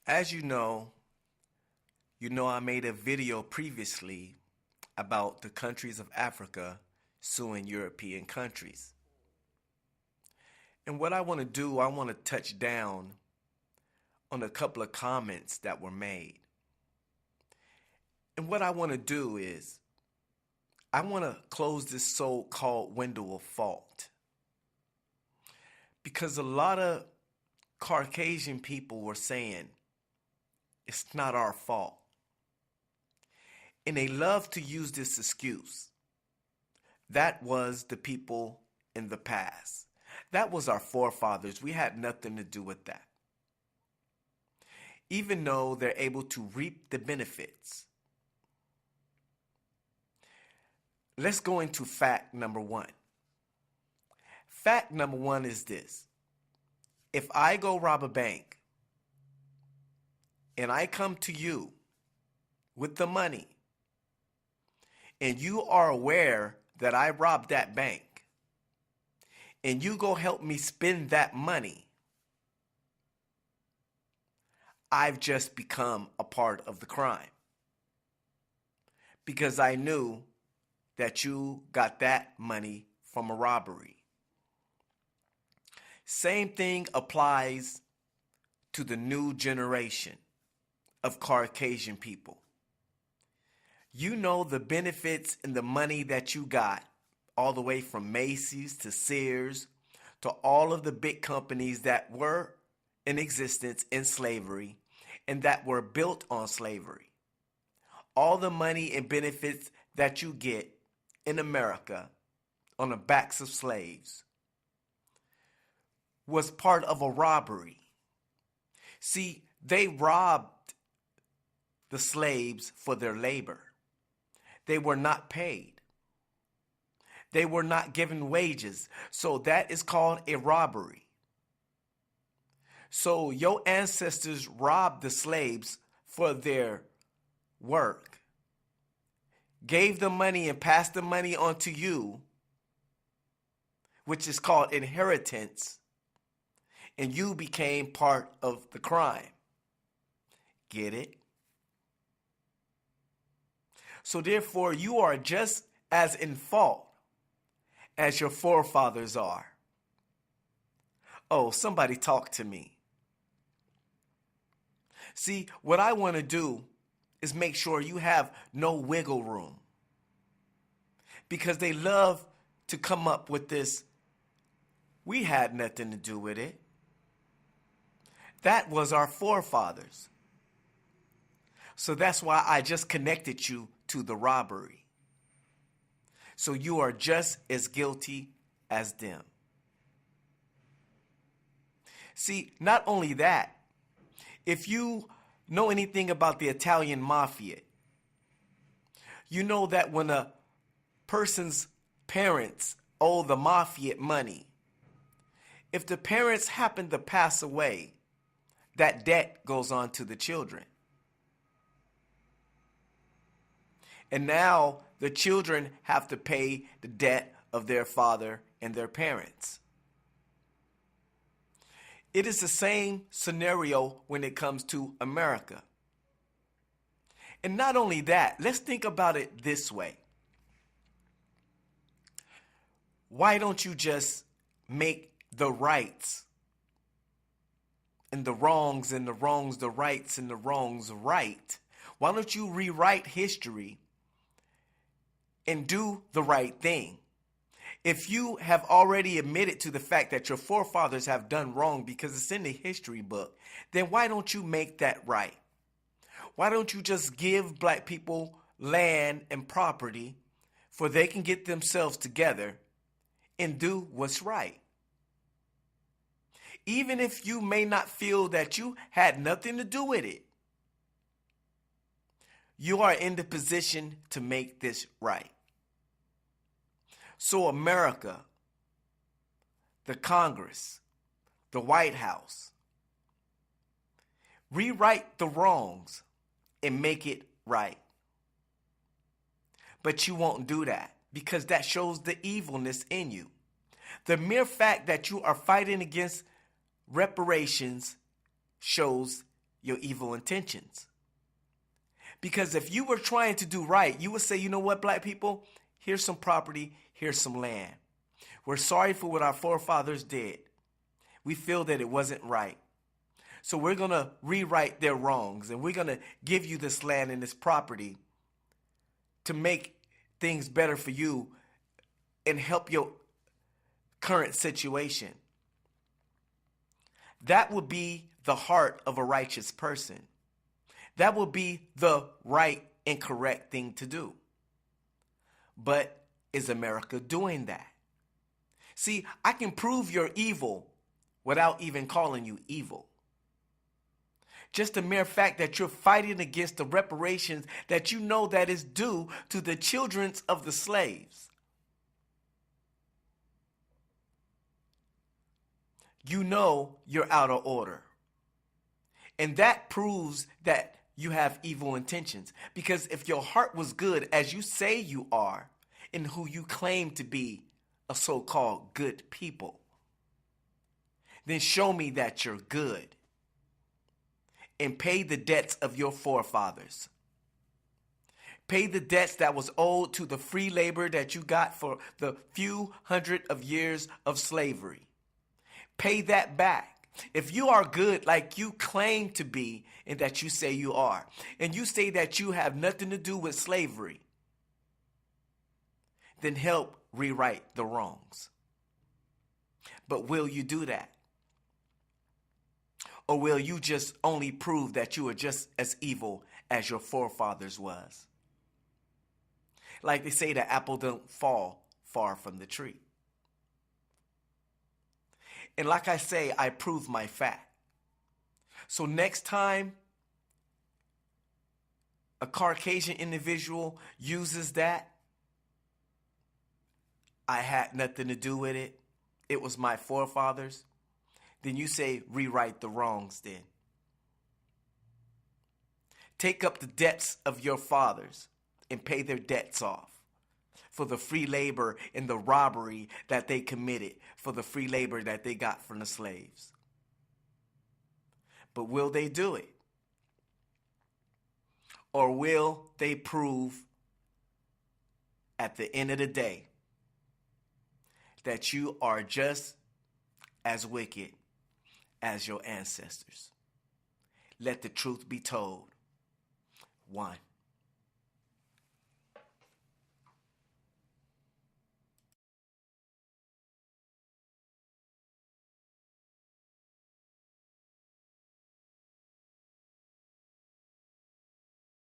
As you know I made a video previously about the countries of Africa suing European countries. And what I want to do, I want to touch down on a couple of comments that were made. And what I want to do is, I want to close this so-called window of fault. Because a lot of Caucasian people were saying, it's not our fault. And they love to use this excuse. That was the people in the past. That was our forefathers. We had nothing to do with that. Even though they're able to reap the benefits. Let's go into fact number one. Fact number one is this. If I go rob a bank and I come to you with the money and you are aware that I robbed that bank and you go help me spend that money, I've just become a part of the crime because I knew that you got that money from a robbery. Same thing applies to the new generation of Caucasian people. You know the benefits and the money that you got all the way from Macy's to Sears to all of the big companies that were in existence in slavery and that were built on slavery. All the money and benefits that you get in America on the backs of slaves was part of a robbery. See, they robbed the slaves for their labor. They were not paid. They were not given wages. So that is called a robbery. So your ancestors robbed the slaves for their work, gave the money and passed the money on to you, which is called inheritance, and you became part of the crime. Get it? So therefore, you are just as in fault as your forefathers are. Oh, somebody talk to me. See, what I want to do is make sure you have no wiggle room. Because they love to come up with this, we had nothing to do with it. That was our forefathers. So that's why I just connected you to the robbery. So you are just as guilty as them. See, not only that, if you know anything about the Italian mafia, you know that when a person's parents owe the mafia money, if the parents happen to pass away, that debt goes on to the children. And now the children have to pay the debt of their father and their parents. It is the same scenario when it comes to America. And not only that, let's think about it this way. Why don't you just make the rights and the wrongs and the wrongs the rights and the wrongs right? Why don't you rewrite history and do the right thing? If you have already admitted to the fact that your forefathers have done wrong because it's in the history book, then why don't you make that right? Why don't you just give black people land and property for they can get themselves together and do what's right? Even if you may not feel that you had nothing to do with it, you are in the position to make this right. So America, the Congress, the White House, rewrite the wrongs and make it right. But you won't do that because that shows the evilness in you. The mere fact that you are fighting against reparations shows your evil intentions. Because if you were trying to do right, you would say, you know what, black people? Here's some property, here's some land. We're sorry for what our forefathers did. We feel that it wasn't right. So we're going to rewrite their wrongs, and we're going to give you this land and this property to make things better for you and help your current situation. That would be the heart of a righteous person. That would be the right and correct thing to do. But is America doing that? See, I can prove you're evil without even calling you evil. Just the mere fact that you're fighting against the reparations that you know that is due to the children of the slaves. You know you're out of order. And that proves that you have evil intentions. Because if your heart was good, as you say you are, and who you claim to be a so-called good people, then show me that you're good. And pay the debts of your forefathers. Pay the debts that was owed to the free labor that you got for the few hundred of years of slavery. Pay that back. If you are good like you claim to be and that you say you are, and you say that you have nothing to do with slavery, then help rewrite the wrongs. But will you do that? Or will you just only prove that you are just as evil as your forefathers was? Like they say, the apple don't fall far from the tree. And like I say, I prove my fact. So next time a Caucasian individual uses that, I had nothing to do with it, it was my forefathers, then you say rewrite the wrongs then. Take up the debts of your fathers and pay their debts off for the free labor and the robbery that they committed, for the free labor that they got from the slaves. But will they do it? Or will they prove at the end of the day that you are just as wicked as your ancestors? Let the truth be told. 1.